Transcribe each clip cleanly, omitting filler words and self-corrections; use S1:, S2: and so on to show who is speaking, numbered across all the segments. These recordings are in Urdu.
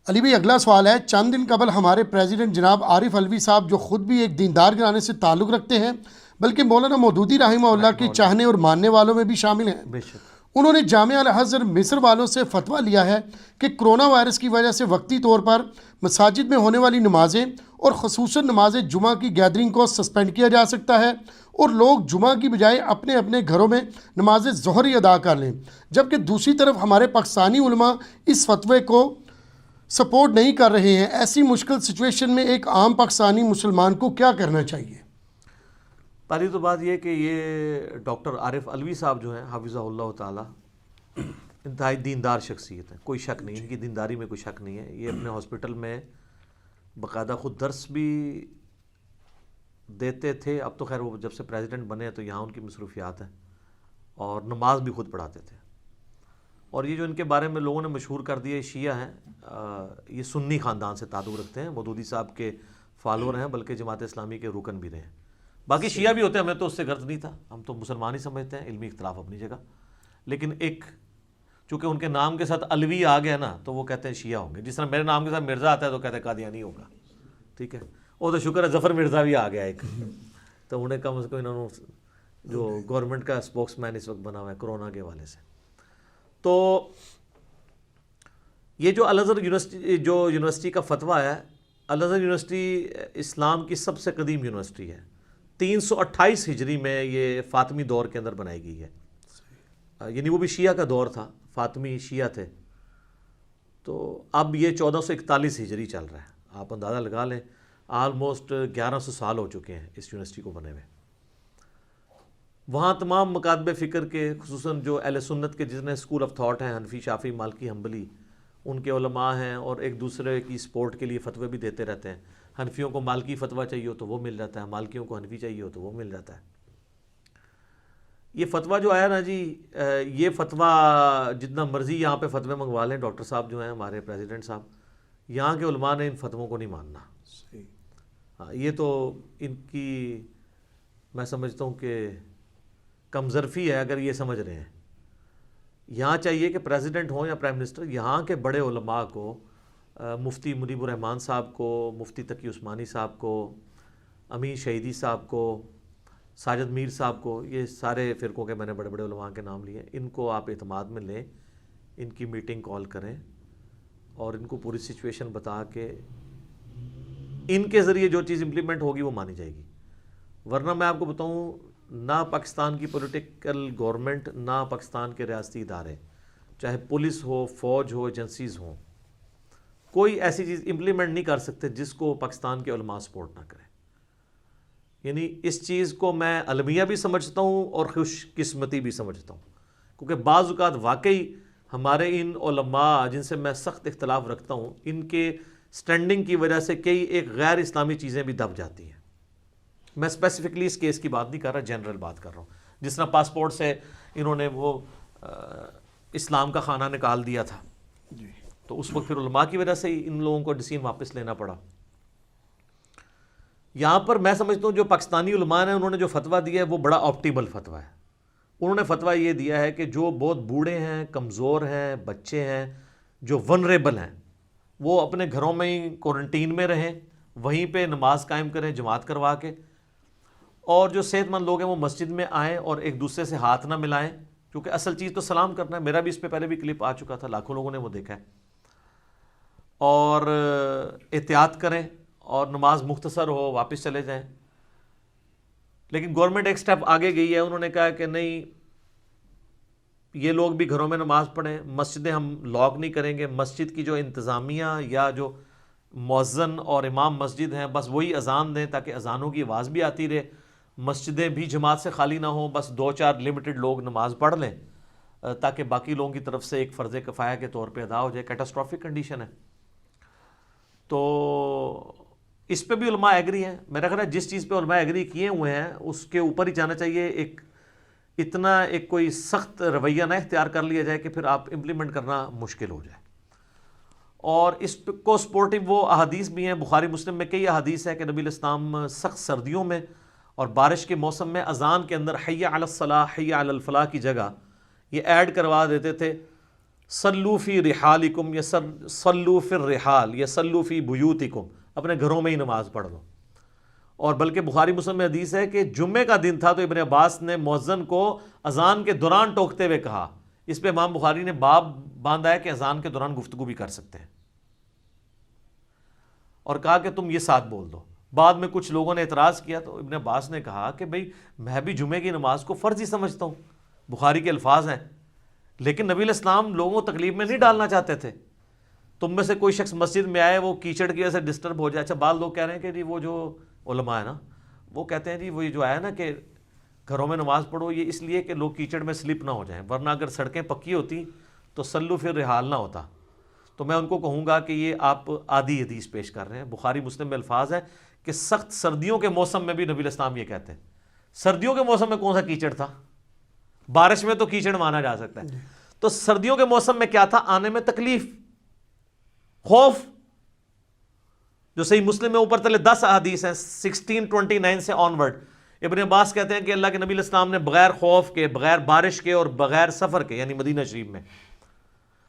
S1: علی بھائی اگلا سوال ہے، چند دن قبل ہمارے پریزیڈنٹ جناب عارف علوی صاحب جو خود بھی ایک دیندار گھرانے سے تعلق رکھتے ہیں بلکہ مولانا مودودی رحمہ اللہ کے چاہنے اور ماننے والوں میں بھی شامل ہیں،
S2: بے شک
S1: انہوں نے جامعہ الازہر مصر والوں سے فتویٰ لیا ہے کہ کرونا وائرس کی وجہ سے وقتی طور پر مساجد میں ہونے والی نمازیں اور خصوصاً نماز جمعہ کی گیدرنگ کو سسپینڈ کیا جا سکتا ہے اور لوگ جمعہ کی بجائے اپنے اپنے گھروں میں نماز ظہر ہی ادا کر لیں، جبکہ دوسری طرف ہمارے پاکستانی علماء اس فتوے کو سپورٹ نہیں کر رہے ہیں۔ ایسی مشکل سچویشن میں ایک عام پاکستانی مسلمان کو کیا کرنا چاہیے؟
S2: پہلی تو بات یہ کہ یہ ڈاکٹر عارف علوی صاحب جو ہیں حفظہ اللہ تعالیٰ انتہائی دیندار شخصیت ہے، کوئی شک نہیں، ان کی دینداری میں کوئی شک نہیں ہے۔ یہ اپنے ہاسپٹل میں باقاعدہ خود درس بھی دیتے تھے، اب تو خیر وہ جب سے پریزیڈنٹ بنے ہیں تو یہاں ان کی مصروفیات ہیں، اور نماز بھی خود پڑھاتے تھے۔ اور یہ جو ان کے بارے میں لوگوں نے مشہور کر دیا شیعہ ہیں، یہ سنی خاندان سے تعلق رکھتے ہیں، مودودی صاحب کے فالوور ہیں، بلکہ جماعت اسلامی کے رکن بھی رہے ہیں۔ باقی شیعہ بھی ہوتے ہیں، ہمیں تو اس سے غرض نہیں تھا، ہم تو مسلمان ہی سمجھتے ہیں، علمی اختلاف اپنی جگہ، لیکن ایک چونکہ ان کے نام کے ساتھ علوی آ گیا نا تو وہ کہتے ہیں شیعہ ہوں گے، جس طرح میرے نام کے ساتھ مرزا آتا ہے تو کہتے ہیں قادیانی ہوگا، ٹھیک ہے، وہ تو شکر ہے ظفر مرزا بھی آ گیا ایک، تو انہیں کم از کم انہوں نے جو گورنمنٹ کا اسپوکس مین اس وقت بنا ہوا ہے کرونا کے حوالے سے۔ تو یہ جو الازہر یونیورسٹی کا فتویٰ ہے، الازہر یونیورسٹی اسلام کی سب سے قدیم یونیورسٹی ہے، 328 ہجری میں یہ فاطمی دور کے اندر بنائی گئی ہے، یعنی وہ بھی شیعہ کا دور تھا، فاطمی شیعہ تھے، تو اب یہ 1441 ہجری چل رہا ہے، آپ اندازہ لگا لیں آلموسٹ 1100 سال ہو چکے ہیں اس یونیورسٹی کو بنے ہوئے۔ وہاں تمام مکاتب فکر کے، خصوصاً جو اہل سنت کے جتنے اسکول آف تھاٹ ہیں، حنفی، شافعی، مالکی، حنبلی، ان کے علماء ہیں، اور ایک دوسرے کی سپورٹ کے لیے فتوے بھی دیتے رہتے ہیں۔ حنفیوں کو مالکی فتویٰ چاہیے ہو تو وہ مل جاتا ہے، مالکیوں کو حنفی چاہیے ہو تو وہ مل جاتا ہے۔ یہ فتویٰ جو آیا نا جی، یہ فتویٰ جتنا مرضی یہاں پہ فتوے منگوا لیں، ڈاکٹر صاحب جو ہیں ہمارے پریزیڈنٹ صاحب، یہاں کے علماء نے ان فتووں کو نہیں ماننا۔ ہاں، یہ تو ان کی میں سمجھتا ہوں کہ کمظرفی ہے اگر یہ سمجھ رہے ہیں۔ یہاں چاہیے کہ پریزیڈنٹ ہوں یا پرائم منسٹر، یہاں کے بڑے علماء کو، مفتی منیب الرحمان صاحب کو، مفتی تقی عثمانی صاحب کو، امین شہیدی صاحب کو، ساجد میر صاحب کو، یہ سارے فرقوں کے میں نے بڑے بڑے علماء کے نام لیے، ان کو آپ اعتماد میں لیں، ان کی میٹنگ کال کریں اور ان کو پوری سچویشن بتا کے ان کے ذریعے جو چیز امپلیمنٹ ہوگی وہ مانی جائے گی۔ ورنہ میں آپ کو بتاؤں، نہ پاکستان کی پولیٹیکل گورنمنٹ، نہ پاکستان کے ریاستی ادارے، چاہے پولیس ہو، فوج ہو، ایجنسیز ہوں، کوئی ایسی چیز امپلیمنٹ نہیں کر سکتے جس کو پاکستان کے علماء سپورٹ نہ کریں۔ یعنی اس چیز کو میں المیہ بھی سمجھتا ہوں اور خوش قسمتی بھی سمجھتا ہوں، کیونکہ بعض اوقات واقعی ہمارے ان علماء جن سے میں سخت اختلاف رکھتا ہوں، ان کے سٹینڈنگ کی وجہ سے کئی ایک غیر اسلامی چیزیں بھی دب جاتی ہیں۔ میں اسپیسیفکلی اس کیس کی بات نہیں کر رہا، جنرل بات کر رہا ہوں۔ جس طرح پاسپورٹ سے انہوں نے وہ اسلام کا خانہ نکال دیا تھا، تو اس وقت پھر علماء کی وجہ سے ہی ان لوگوں کو ڈیسیژن واپس لینا پڑا۔ یہاں پر میں سمجھتا ہوں جو پاکستانی علماء نے انہوں نے جو فتویٰ دیا ہے وہ بڑا آپٹیمل فتویٰ ہے۔ انہوں نے فتویٰ یہ دیا ہے کہ جو بہت بوڑھے ہیں، کمزور ہیں، بچے ہیں، جو ونریبل ہیں، وہ اپنے گھروں میں ہی کوارنٹین میں رہیں، وہیں پہ نماز قائم کریں جماعت کروا کے، اور جو صحت مند لوگ ہیں وہ مسجد میں آئیں اور ایک دوسرے سے ہاتھ نہ ملائیں، کیونکہ اصل چیز تو سلام کرنا ہے۔ میرا بھی اس پہ پہلے بھی کلپ آ چکا تھا، لاکھوں لوگوں نے وہ دیکھا ہے۔ اور احتیاط کریں اور نماز مختصر ہو واپس چلے جائیں۔ لیکن گورنمنٹ ایک سٹیپ آگے گئی ہے، انہوں نے کہا کہ نہیں، یہ لوگ بھی گھروں میں نماز پڑھیں، مسجدیں ہم لاک نہیں کریں گے، مسجد کی جو انتظامیہ یا جو مؤذن اور امام مسجد ہیں بس وہی اذان دیں تاکہ اذانوں کی آواز بھی آتی رہے، مسجدیں بھی جماعت سے خالی نہ ہوں، بس 2-4 لمیٹڈ لوگ نماز پڑھ لیں تاکہ باقی لوگوں کی طرف سے ایک فرض کفایہ کے طور پہ ادا ہو جائے۔ کیٹاسٹرافک کنڈیشن ہے، تو اس پہ بھی علماء ایگری ہیں۔ میرا خیال ہے جس چیز پہ علماء ایگری کیے ہوئے ہیں اس کے اوپر ہی جانا چاہیے، اتنا کوئی سخت رویہ نہ اختیار کر لیا جائے کہ پھر آپ امپلیمنٹ کرنا مشکل ہو جائے۔ اور اس کو سپورٹیو وہ احادیث بھی ہیں، بخاری مسلم میں کئی احادیث ہے کہ نبی الاسلام سخت سردیوں میں اور بارش کے موسم میں اذان کے اندر حی علی الصلاح، حی علی الفلاح کی جگہ یہ ایڈ کروا دیتے تھے صلو فی رحالکم یا صلو فی الرحال یا صلو فی بیوتکم، اپنے گھروں میں ہی نماز پڑھ لو. اور بلکہ بخاری مسلم میں حدیث ہے کہ جمعے کا دن تھا تو ابن عباس نے مؤذن کو اذان کے دوران ٹوکتے ہوئے کہا. اس پہ امام بخاری نے باب باندھا ہے کہ اذان کے دوران گفتگو بھی کر سکتے ہیں، اور کہا کہ تم یہ ساتھ بول دو. بعد میں کچھ لوگوں نے اعتراض کیا تو ابن عباس نے کہا کہ بھئی میں بھی جمعے کی نماز کو فرض ہی سمجھتا ہوں، بخاری کے الفاظ ہیں، لیکن نبی علیہ السلام لوگوں کو تکلیف میں نہیں ڈالنا چاہتے تھے. تم میں سے کوئی شخص مسجد میں آئے، وہ کیچڑ کی وجہ سے ڈسٹرب ہو جائے. اچھا بعض لوگ کہہ رہے ہیں کہ جی وہ جو علماء ہے نا وہ کہتے ہیں جی وہ جو آیا نا کہ گھروں میں نماز پڑھو، یہ اس لیے کہ لوگ کیچڑ میں سلپ نہ ہو جائیں، ورنہ اگر سڑکیں پکی ہوتی تو صلو فی الرحال نہ ہوتا. تو میں ان کو کہوں گا کہ یہ آپ آدھی حدیث پیش کر رہے ہیں. بخاری مسلم میں الفاظ ہے کہ سخت سردیوں کے موسم میں بھی نبی علیہ السلام یہ کہتے ہیں. سردیوں کے موسم میں کون سا کیچڑ تھا؟ بارش میں تو کیچڑ مانا جا سکتا ہے، تو سردیوں کے موسم میں کیا تھا؟ آنے میں تکلیف، خوف. جو صحیح مسلم میں اوپر تلے 10 احادیث ہیں 1629 سے آنورڈ. ابن عباس کہتے ہیں کہ اللہ کے نبی علیہ السلام نے بغیر خوف کے، بغیر بارش کے اور بغیر سفر کے، یعنی مدینہ شریف میں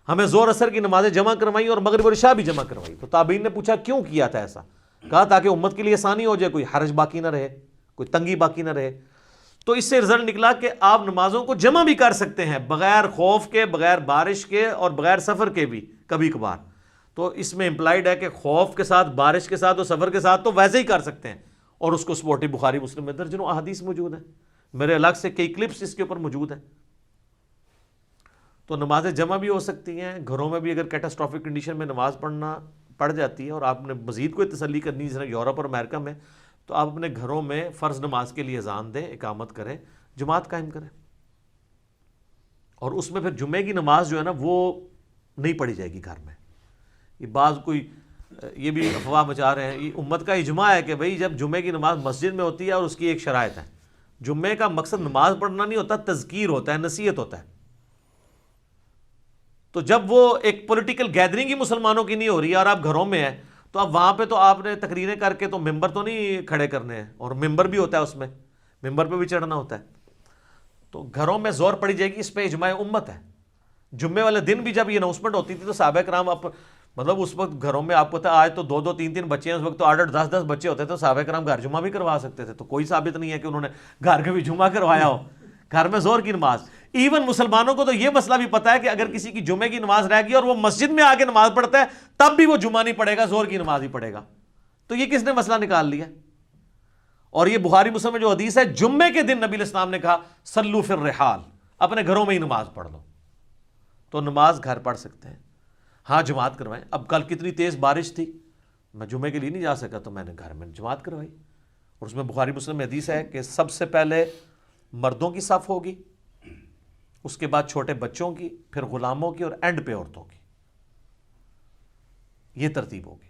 S2: ہمیں زور اثر کی نمازیں جمع کروائی اور مغرب اور عشاء بھی جمع کروائی. تو تابعین نے پوچھا کیوں کیا تھا ایسا؟ کہا تاکہ امت کے لیے آسانی ہو جائے، کوئی حرج باقی نہ رہے، کوئی تنگی باقی نہ رہے. تو اس سے رزلٹ نکلا کہ آپ نمازوں کو جمع بھی کر سکتے ہیں بغیر خوف کے، بغیر بارش کے اور بغیر سفر کے بھی کبھی کبھار. تو اس میں امپلائڈ ہے کہ خوف کے ساتھ، بارش کے ساتھ اور سفر کے ساتھ تو ویسے ہی کر سکتے ہیں، اور اس کو سپورٹی بخاری مسلم میں درجنوں احادیث موجود ہیں. میرے الگ سے کئی کلپس اس کے اوپر موجود ہیں. تو نمازیں جمع بھی ہو سکتی ہیں گھروں میں بھی. اگر کیٹاسٹرافک کنڈیشن میں نماز پڑ جاتی ہے اور آپ نے مزید کوئی تسلی کرنی جس طرح یورپ اور امریکہ میں، تو آپ اپنے گھروں میں فرض نماز کے لیے اذان دیں، اقامت کریں، جماعت قائم کریں. اور اس میں پھر جمعے کی نماز جو ہے نا وہ نہیں پڑھی جائے گی گھر میں. یہ بعض کوئی یہ بھی افواہ مچا رہے ہیں. یہ امت کا اجماع ہے کہ بھئی جب جمعے کی نماز مسجد میں ہوتی ہے، اور اس کی ایک شرائط ہے، جمعے کا مقصد نماز پڑھنا نہیں ہوتا، تذکیر ہوتا ہے، نصیحت ہوتا ہے. تو جب وہ ایک پولیٹیکل گیدرنگ ہی مسلمانوں کی نہیں ہو رہی ہے اور آپ گھروں میں ہیں، تو اب وہاں پہ تو آپ نے تقریریں کر کے تو ممبر تو نہیں کھڑے کرنے ہیں، اور ممبر بھی ہوتا ہے، اس میں ممبر پہ بھی چڑھنا ہوتا ہے. تو گھروں میں زور پڑی جائے گی، اس پہ اجماع امت ہے. جمعے والے دن بھی جب یہ اناؤنسمنٹ ہوتی تھی تو صحابہ کرام مطلب اس وقت گھروں میں آپ کو پتا آج تو 2-2 3-3 بچے ہیں، اس وقت تو 8-8 10-10 بچے ہوتے تھے، تو صحابہ کرام گھر جمعہ بھی کروا سکتے تھے. تو کوئی ثابت نہیں ہے کہ انہوں نے گھر کے بھی جمعہ کروایا ہو، گھر میں زور کی نماز. ایون مسلمانوں کو تو یہ مسئلہ بھی پتا ہے کہ اگر کسی کی جمعے کی نماز رہ گئی اور وہ مسجد میں آ کے نماز پڑھتا ہے تب بھی وہ جمعہ نہیں پڑھے گا، زور کی نماز ہی پڑھے گا. تو یہ کس نے مسئلہ نکال لیا؟ اور یہ بخاری مسلم میں جو حدیث ہے، جمعے کے دن نبی علیہ السلام نے کہا صلو فی الرحال، اپنے گھروں میں ہی نماز پڑھ لو. تو نماز گھر پڑھ سکتے ہیں، ہاں جماعت کروائیں. اب کل کتنی تیز بارش تھی، میں جمعے کے لیے نہیں جا سکا تو میں نے گھر میں جماعت کروائی. اور اس میں بخاری مسلم میں حدیث ہے کہ سب سے پہلے مردوں کی صف ہوگی، اس کے بعد چھوٹے بچوں کی، پھر غلاموں کی، اور اینڈ پہ عورتوں کی. یہ ترتیب ہوگی.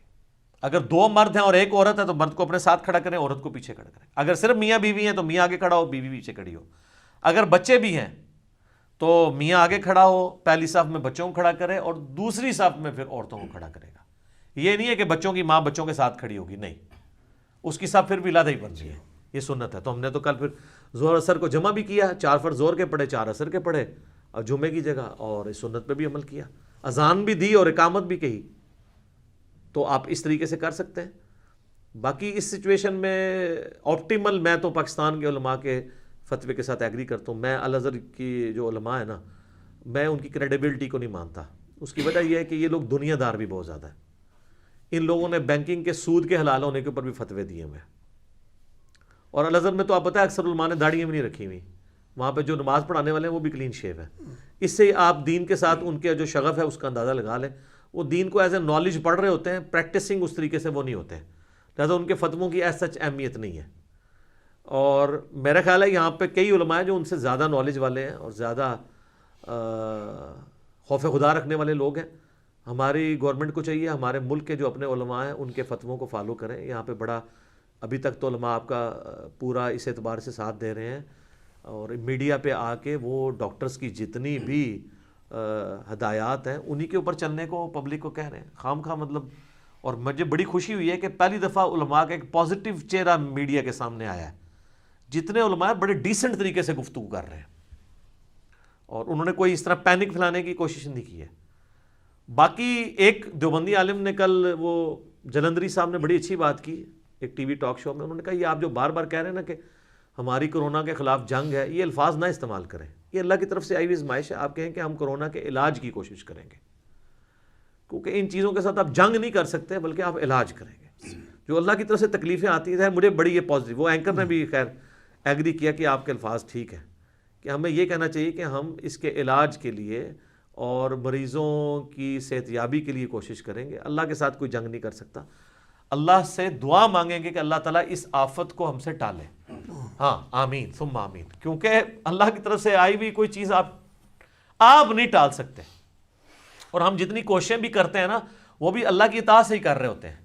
S2: اگر 2 مرد ہیں اور 1 عورت ہے تو مرد کو اپنے ساتھ کھڑا کریں، عورت کو پیچھے کھڑا کریں. اگر صرف میاں بیوی ہیں تو میاں آگے کھڑا ہو، بیوی پیچھے کھڑی ہو. اگر بچے بھی ہیں تو میاں آگے کھڑا ہو، پہلی صف میں بچوں کو کھڑا کرے اور دوسری صف میں پھر عورتوں کو کھڑا کرے گا. یہ نہیں ہے کہ بچوں کی ماں بچوں کے ساتھ کھڑی ہوگی، نہیں، اس کی صف پھر بھی علیحدہ ہی بنتی ہے. یہ سنت ہے. تو ہم نے تو کل پھر زور اثر کو جمع بھی کیا، 4 فرض زور کے پڑھے، 4 اثر کے پڑھے اور جمعے کی جگہ، اور اس سنت پہ بھی عمل کیا، اذان بھی دی اور اقامت بھی کہی. تو آپ اس طریقے سے کر سکتے ہیں. باقی اس سچویشن میں آپٹیمل، میں تو پاکستان کے علماء کے فتوے کے ساتھ ایگری کرتا ہوں. میں الازہر کی جو علماء ہیں نا، میں ان کی کریڈیبلٹی کو نہیں مانتا. اس کی وجہ یہ ہے کہ یہ لوگ دنیا دار بھی بہت زیادہ ہیں. ان لوگوں نے بینکنگ کے سود کے حلال ہونے کے اوپر بھی فتوے دیے ہوئے ہیں. اور الازہر میں تو آپ پتہ ہے اکثر علماء نے داڑھیاں بھی نہیں رکھی ہوئی. وہاں پہ جو نماز پڑھانے والے ہیں وہ بھی کلین شیو ہے. اس سے آپ دین کے ساتھ ان کے جو شغف ہے اس کا اندازہ لگا لیں. وہ دین کو ایز اے نالج پڑھ رہے ہوتے ہیں، پریکٹسنگ اس طریقے سے وہ نہیں ہوتے ہیں، لہٰذا ان کے فتووں کی ایز سچ اہمیت نہیں ہے. اور میرا خیال ہے یہاں پہ کئی علماء ہیں جو ان سے زیادہ نالج والے ہیں اور زیادہ خوف خدا رکھنے والے لوگ ہیں. ہماری گورنمنٹ کو چاہیے ہمارے ملک کے جو اپنے علماء ہیں ان کے فتووں کو فالو کریں. یہاں پہ بڑا ابھی تک تو علماء آپ کا پورا اس اعتبار سے ساتھ دے رہے ہیں، اور میڈیا پہ آ کے وہ ڈاکٹرز کی جتنی بھی ہدایات ہیں انہی کے اوپر چلنے کو پبلک کو کہہ رہے ہیں خام خواہ مطلب. اور مجھے بڑی خوشی ہوئی ہے کہ پہلی دفعہ علماء کا ایک پازیٹیو چہرہ میڈیا کے سامنے آیا ہے. جتنے علماء بڑے ڈیسنٹ طریقے سے گفتگو کر رہے ہیں، اور انہوں نے کوئی اس طرح پینک پھیلانے کی کوشش نہیں کی ہے. باقی ایک دیوبندی عالم نے کل وہ جلندری صاحب نے بڑی اچھی بات کی ایک ٹی وی ٹاک شو میں. انہوں نے کہا یہ آپ جو بار بار کہہ رہے ہیں نا کہ ہماری کرونا کے خلاف جنگ ہے, یہ الفاظ نہ استعمال کریں. یہ اللہ کی طرف سے آئی ہوئی آزمائش ہے. آپ کہیں کہ ہم کرونا کے علاج کی کوشش کریں گے, کیونکہ ان چیزوں کے ساتھ آپ جنگ نہیں کر سکتے بلکہ آپ علاج کریں گے. جو اللہ کی طرف سے تکلیفیں آتی ہیں, مجھے بڑی یہ پازیٹیو, وہ اینکر نے بھی خیر ایگری کیا کہ آپ کے الفاظ ٹھیک ہیں, کہ ہمیں یہ کہنا چاہیے کہ ہم اس کے علاج کے لیے اور مریضوں کی صحت یابی کے لیے کوشش کریں گے. اللہ کے ساتھ کوئی جنگ نہیں کر سکتا. اللہ سے دعا مانگیں گے کہ اللہ تعالیٰ اس آفت کو ہم سے ٹالے. ہاں آمین ثم آمین, کیونکہ اللہ کی طرف سے آئی ہوئی کوئی چیز آپ نہیں ٹال سکتے. اور ہم جتنی کوششیں بھی کرتے ہیں نا, وہ بھی اللہ کی اطاعت سے ہی کر رہے ہوتے ہیں.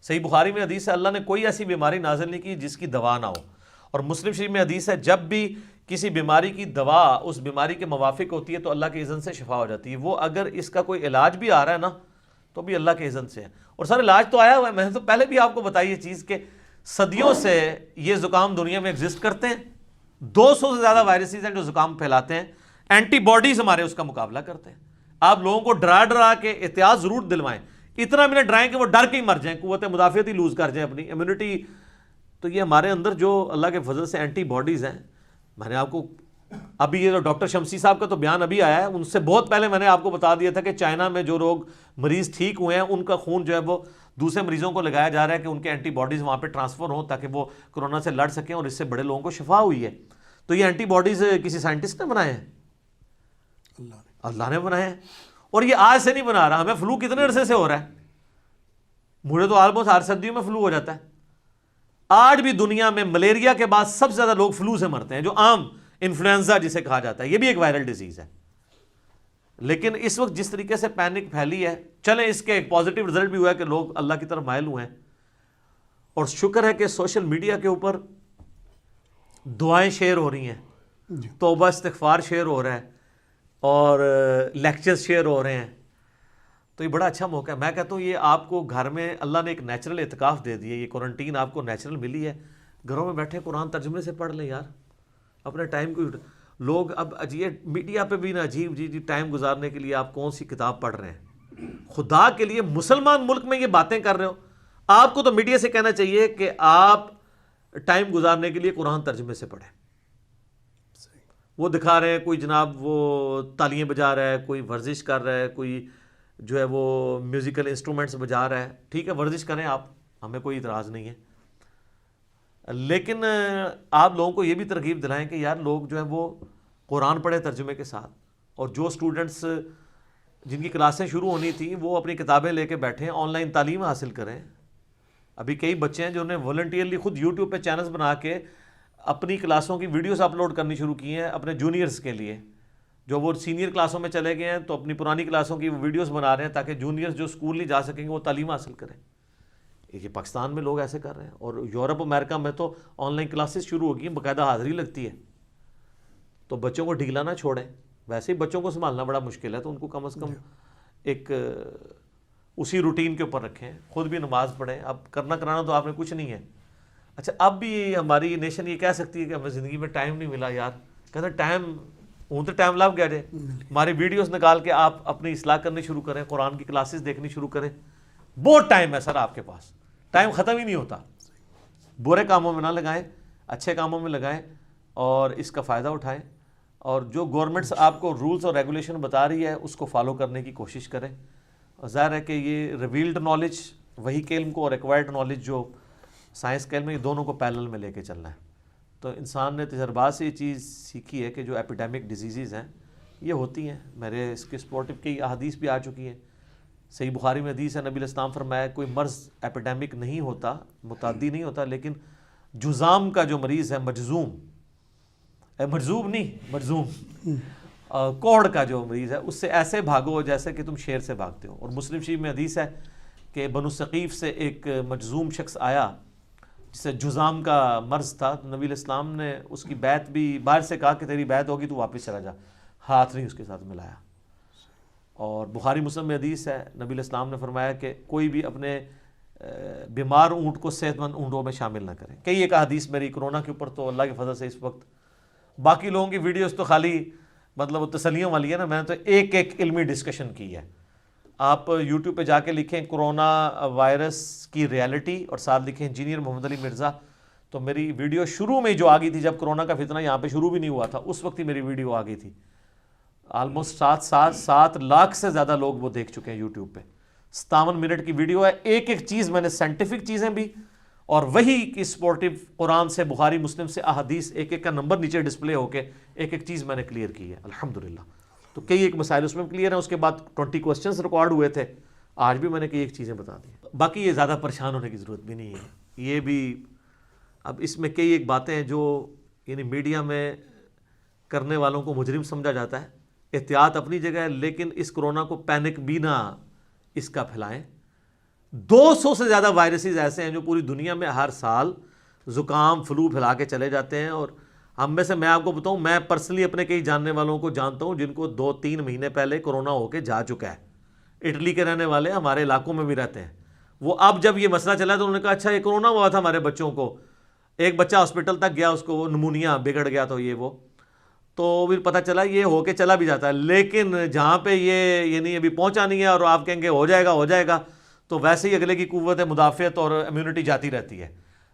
S2: صحیح بخاری میں حدیث ہے, اللہ نے کوئی ایسی بیماری نازل نہیں کی جس کی دوا نہ ہو. اور مسلم شریف میں حدیث ہے, جب بھی کسی بیماری کی دوا اس بیماری کے موافق ہوتی ہے تو اللہ کے اذن سے شفا ہو جاتی ہے. وہ اگر اس کا کوئی علاج بھی آ رہا ہے نا تو بھی اللہ کے اذن سے ہے. اور سر علاج تو آیا ہوا ہے, میں نے تو پہلے بھی آپ کو بتائی یہ چیز کہ صدیوں سے یہ زکام دنیا میں ایگزسٹ کرتے ہیں. 200 سے زیادہ وائرسز ہیں جو زکام پھیلاتے ہیں. اینٹی باڈیز ہمارے اس کا مقابلہ کرتے ہیں. آپ لوگوں کو ڈرا کے احتیاط ضرور دلوائیں, اتنا بھی نہ ڈرائیں کہ وہ ڈر کے ہی مر جائیں, قوت مدافعت ہی لوز کر جائیں, اپنی امیونٹی. تو یہ ہمارے اندر جو اللہ کے فضل سے اینٹی باڈیز ہیں, میں نے آپ کو ابھی یہ ڈاکٹر شمسی صاحب کا تو بیان ابھی آیا ہے, ان سے بہت پہلے میں نے آپ کو بتا دیا تھا کہ چائنا میں جو لوگ مریض ٹھیک ہوئے ہیں ان کا خون جو ہے وہ دوسرے مریضوں کو لگایا جا رہا ہے کہ ان کے اینٹی باڈیز وہاں پہ ٹرانسفر ہوں تاکہ وہ کرونا سے لڑ سکیں, اور اس سے بڑے لوگوں کو شفا ہوئی ہے. تو یہ اینٹی باڈیز کسی سائنٹسٹ نے بنائے ہیں؟ اللہ نے بنائے ہیں. اور یہ آج سے نہیں بنا رہا. ہمیں فلو کتنے عرصے سے ہو رہا ہے؟ مجھے تو آلموسٹ ہر سردیوں میں فلو ہو جاتا ہے. آج بھی دنیا میں ملیریا کے بعد سب سے زیادہ لوگ فلو سے مرتے ہیں, جو عام انفلوئنزا جسے کہا جاتا ہے. یہ بھی ایک وائرل ڈیزیز ہے. لیکن اس وقت جس طریقے سے پینک پھیلی ہے, چلیں اس کے ایک پازیٹیو رزلٹ بھی ہوا ہے کہ لوگ اللہ کی طرف مائل ہوئے ہیں. اور شکر ہے کہ سوشل میڈیا کے اوپر دعائیں شیئر ہو رہی ہیں, توبہ استغفار شیئر ہو رہا ہے, اور لیکچرز شیئر ہو رہے ہیں. تو یہ بڑا اچھا موقع ہے. میں کہتا ہوں یہ آپ کو گھر میں اللہ نے ایک نیچرل اعتکاف دے دی ہے. یہ کوارنٹین آپ کو نیچرل ملی ہے. گھروں میں بیٹھے قرآن ترجمے سے پڑھ لیں یار, اپنے ٹائم کو. لوگ اب عجیب میڈیا پہ بھی نا عجیب جی ٹائم گزارنے کے لیے آپ کون سی کتاب پڑھ رہے ہیں. خدا کے لیے مسلمان ملک میں یہ باتیں کر رہے ہو, آپ کو تو میڈیا سے کہنا چاہیے کہ آپ ٹائم گزارنے کے لیے قرآن ترجمے سے پڑھیں. وہ دکھا رہے ہیں کوئی جناب وہ تالیاں بجا رہا ہے, کوئی ورزش کر رہا ہے, کوئی جو ہے وہ میوزیکل انسٹرومنٹس بجا رہا ہے. ٹھیک ہے ورزش کریں آپ, ہمیں کوئی اعتراض نہیں ہے. لیکن آپ لوگوں کو یہ بھی ترغیب دلائیں کہ یار لوگ جو ہے وہ قرآن پڑھیں ترجمے کے ساتھ. اور جو سٹوڈنٹس جن کی کلاسیں شروع ہونی تھیں وہ اپنی کتابیں لے کے بیٹھیں, آن لائن تعلیم حاصل کریں. ابھی کئی بچے ہیں جنہوں نے والنٹیئرلی خود یوٹیوب پہ چینلز بنا کے اپنی کلاسوں کی ویڈیوز اپلوڈ کرنی شروع کی ہیں اپنے جونیئرز کے لیے. جو وہ سینئر کلاسوں میں چلے گئے ہیں تو اپنی پرانی کلاسوں کی ویڈیوز بنا رہے ہیں تاکہ جونیئرز جو اسکول نہیں جا سکیں گے وہ تعلیم حاصل کریں. یہ پاکستان میں لوگ ایسے کر رہے ہیں, اور یورپ امریکہ میں تو آن لائن کلاسز شروع ہو گئی ہیں, باقاعدہ حاضری لگتی ہے. تو بچوں کو ڈھیلا نہ چھوڑیں. ویسے ہی بچوں کو سنبھالنا بڑا مشکل ہے, تو ان کو کم از کم ایک اسی روٹین کے اوپر رکھیں. خود بھی نماز پڑھیں. اب کرنا کرانا تو آپ نے کچھ نہیں ہے. اچھا اب بھی ہماری نیشن یہ کہہ سکتی ہے کہ ہمیں زندگی میں ٹائم نہیں ملا. یار کہتے ٹائم ہوں تو ٹائم لگ گیا جائے. ہماری ویڈیوز نکال کے آپ اپنی اصلاح کرنی شروع کریں, قرآن کی کلاسز دیکھنی شروع کریں. بہت ٹائم ہے سر آپ کے پاس, ٹائم ختم ہی نہیں ہوتا. برے کاموں میں نہ لگائیں, اچھے کاموں میں لگائیں اور اس کا فائدہ اٹھائیں. اور جو گورنمنٹس آپ کو رولز اور ریگولیشن بتا رہی ہے اس کو فالو کرنے کی کوشش کریں. اور ظاہر ہے کہ یہ ریویلڈ نالج وہی کے علم کو اور ایکوائرڈ نالج جو سائنس کے علم میں, یہ دونوں کو پیرلل میں لے کے چلنا ہے. تو انسان نے تجربات سے یہ چیز سیکھی ہے کہ جو ایپیڈیمک ڈیزیزز ہیں یہ ہوتی ہیں. میرے اس کے سپورٹو کی احادیث بھی آ چکی ہیں. صحیح بخاری میں حدیث ہے, نبی علیہ السلام فرمایا کوئی مرض ایپیڈیمک نہیں ہوتا, متعدی نہیں ہوتا, لیکن جزام کا جو مریض ہے, مجزوم نہیں مجزوم, کوڑ کا جو مریض ہے اس سے ایسے بھاگو جیسے کہ تم شیر سے بھاگتے ہو. اور مسلم شریف میں حدیث ہے کہ بنو ثقیف سے ایک مجزوم شخص آیا جسے جزام کا مرض تھا. تو نبی علیہ السلام نے اس کی بیعت بھی باہر سے کہا کہ تیری بیعت ہوگی تو واپس چلا جا, ہاتھ نہیں اس کے ساتھ ملایا. اور بخاری مسلم میں حدیث ہے, نبی علیہ السلام نے فرمایا کہ کوئی بھی اپنے بیمار اونٹ کو صحت مند اونٹوں میں شامل نہ کرے. کئی ایک حدیث میری کرونا کے اوپر تو اللہ کے فضل سے اس وقت, باقی لوگوں کی ویڈیوز تو خالی مطلب تسلیوں والی ہے نا, میں نے تو ایک علمی ڈسکشن کی ہے. آپ یوٹیوب پہ جا کے لکھیں کرونا وائرس کی ریالٹی اور ساتھ لکھیں انجینئر محمد علی مرزا، تو میری ویڈیو شروع میں جو آ گئی تھی جب کرونا کا فتنہ یہاں پہ شروع بھی نہیں ہوا تھا، اس وقت ہی میری ویڈیو آ گئی تھی. آلموسٹ 7 لاکھ سے زیادہ لوگ وہ دیکھ چکے ہیں یوٹیوب پہ. 57 منٹ کی ویڈیو ہے. ایک ایک چیز میں نے سائنٹیفک چیزیں بھی اور وہی کی سپورٹیو قرآن سے، بخاری مسلم سے احادیث، ایک ایک کا نمبر نیچے ڈسپلے ہو کے ایک ایک چیز میں نے کلیئر کی ہے الحمدللہ. تو کئی ایک مسائل اس میں کلیئر ہیں. اس کے بعد 20 کوسچنز ریکارڈ ہوئے تھے، آج بھی میں نے کئی ایک چیزیں بتا دی. باقی یہ زیادہ پریشان ہونے کی ضرورت بھی نہیں ہے. یہ بھی اب اس میں کئی ایک باتیں ہیں جو یعنی میڈیا میں کرنے والوں کو مجرم سمجھا جاتا ہے. احتیاط اپنی جگہ ہے، لیکن اس کرونا کو پینک بھی نہ اس کا پھیلائیں. 200 سے زیادہ وائرسز ایسے ہیں جو پوری دنیا میں ہر سال زکام فلو پھیلا کے چلے جاتے ہیں. اور ہم میں سے میں آپ کو بتاؤں، میں پرسنلی اپنے کئی جاننے والوں کو جانتا ہوں جن کو 2-3 مہینے پہلے کرونا ہو کے جا چکا ہے. اٹلی کے رہنے والے ہمارے علاقوں میں بھی رہتے ہیں. وہ اب جب یہ مسئلہ چلا تو انہوں نے کہا اچھا یہ کرونا ہوا تھا ہمارے بچوں کو. ایک بچہ ہاسپٹل تک گیا، اس کو وہ نمونیا بگڑ گیا تو یہ وہ تو پھر پتہ چلا یہ ہو کے چلا بھی جاتا ہے. لیکن جہاں پہ یہ یعنی ابھی پہنچا نہیں ہے اور آپ کہیں گے ہو جائے گا تو ویسے ہی اگلے کی قوت مدافعت اور امیونٹی جاتی رہتی ہے.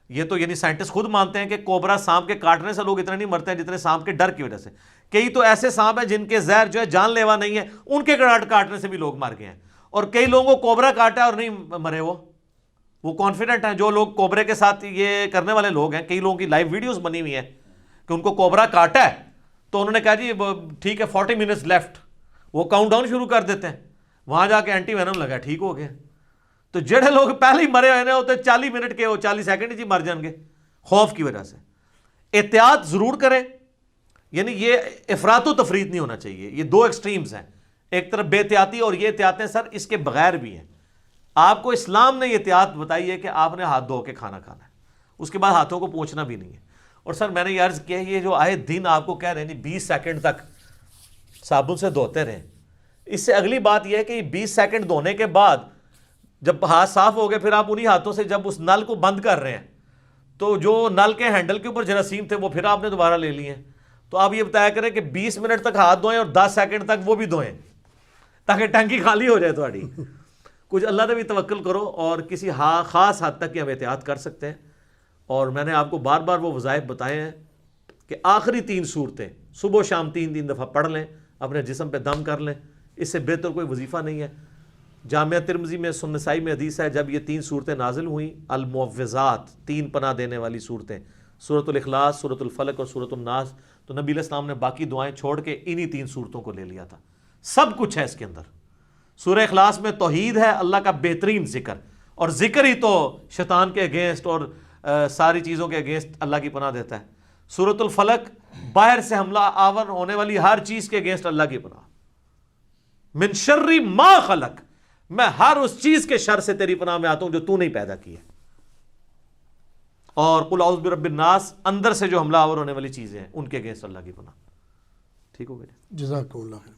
S2: یہ تو یعنی سائنٹسٹ خود مانتے ہیں کہ کوبرا سانپ کے کاٹنے سے لوگ اتنے نہیں مرتے ہیں جتنے سانپ کے ڈر کی وجہ سے. کئی تو ایسے سانپ ہیں جن کے زہر جو ہے جان لیوا نہیں ہے، ان کے کاٹنے سے بھی لوگ مر گئے ہیں. اور کئی لوگوں کو کوبرا کاٹا اور نہیں مرے. وہ کانفیڈنٹ ہیں جو لوگ کوبرے کے ساتھ یہ کرنے والے لوگ ہیں. کئی لوگوں کی لائیو ویڈیوز بنی ہوئی ہیں کہ ان کو کوبرا کاٹا ہے تو انہوں نے کہا جی ٹھیک ہے 40 منٹس لیفٹ، وہ کاؤنٹ ڈاؤن شروع کر دیتے ہیں. وہاں جا کے اینٹی وینم لگا، ٹھیک ہو گیا. تو جڑے لوگ پہلے ہی مرے ہوئے ہوتے 40 منٹ کے 40 سیکنڈ ہی مر جائیں گے خوف کی وجہ سے. احتیاط ضرور کریں. یعنی یہ افراط و تفریط نہیں ہونا چاہیے. یہ 2 ایکسٹریمز ہیں، ایک طرف بے احتیاطی اور یہ احتیاطیں سر اس کے بغیر بھی ہیں. آپ کو اسلام نے یہ احتیاط بتائی ہے کہ آپ نے ہاتھ دھو کے کھانا کھانا ہے، اس کے بعد ہاتھوں کو پوچھنا بھی نہیں ہے. اور سر میں نے یہ عرض کیا یہ جو آئے دن آپ کو کہہ رہے ہیں 20 سیکنڈ تک صابن سے دھوتے رہیں. اس سے اگلی بات یہ ہے کہ 20 سیکنڈ دھونے کے بعد جب ہاتھ صاف ہو گئے پھر آپ انہی ہاتھوں سے جب اس نل کو بند کر رہے ہیں تو جو نل کے ہینڈل کے اوپر جراثیم تھے وہ پھر آپ نے دوبارہ لے لیے ہیں. تو آپ یہ بتایا کریں کہ 20 منٹ تک ہاتھ دھوئیں اور 10 سیکنڈ تک وہ بھی دھوئیں تاکہ ٹنکی خالی ہو جائے تھوڑی. کچھ اللہ نے بھی توکل کرو اور کسی خاص حد تک ہم احتیاط کر سکتے ہیں. اور میں نے آپ کو بار بار وہ وظائف بتائے ہیں کہ آخری 3 صورتیں صبح و شام 3 دفعہ پڑھ لیں، اپنے جسم پہ دم کر لیں. اس سے بہتر کوئی وظیفہ نہیں ہے. جامعہ ترمذی میں سنن نسائی میں حدیث ہے جب یہ 3 صورتیں نازل ہوئیں المعوذات، 3 پناہ دینے والی صورتیں، سورۃ الاخلاص، سورۃ الفلق اور سورۃ الناس، تو نبی علیہ السلام نے باقی دعائیں چھوڑ کے انہی 3 صورتوں کو لے لیا تھا. سب کچھ ہے اس کے اندر. سورہ اخلاص میں توحید ہے، اللہ کا بہترین ذکر، اور ذکر ہی تو شیطان کے اگینسٹ اور ساری چیزوں کے اگینسٹ اللہ کی پناہ دیتا ہے. سورۃ الفلق باہر سے حملہ آور ہونے والی ہر چیز کے اگینسٹ اللہ کی پناہ. من شر ما خلق، میں ہر اس چیز کے شر سے تیری پناہ میں آتا ہوں جو تو نہیں پیدا کی ہے. اور قل اعوذ برب الناس، اندر سے جو حملہ آور ہونے والی چیزیں ہیں ان کے اگینسٹ اللہ کی پناہ. ٹھیک ہو گیا.
S1: جزاک اللہ خیر.